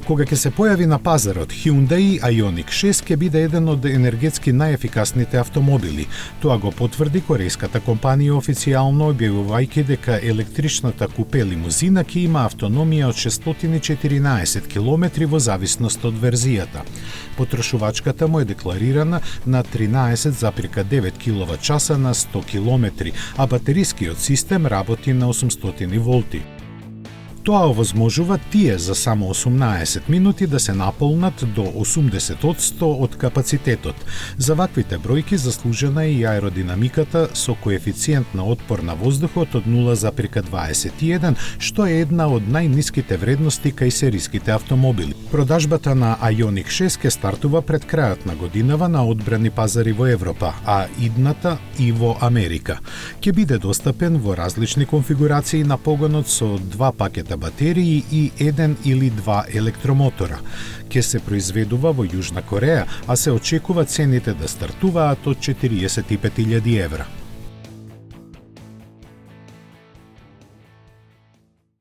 Кога ќе се појави на пазарот, Hyundai Ioniq 6 ќе биде еден од енергетски најефикасните автомобили. Тоа го потврди корејската компанија официјално, објавувајќи дека електричната купе лимузина ќе има автономија од 614 км во зависност од верзијата. Потрошувачката му е декларирана на 13,9 кВт на 100 км, а батерискиот систем работи на 800 волти. Тоа овозможува тие за само 18 минути да се наполнат до 80% од капацитетот. За ваквите бројки заслужена е и аеродинамиката со коефициент на отпор на воздухот од 0,21, што е една од најниските вредности кај сериските автомобили. Продажбата на Ioniq 6 ќе стартува пред крајот на годинава на одбрани пазари во Европа, а идната и во Америка. Ќе биде достапен во различни конфигурации на погонот со 2 пакета батерии и 1 или 2 електромотора. Ќе се произведува во Јужна Кореја, а се очекува цените да стартуваат од 45.000 евра.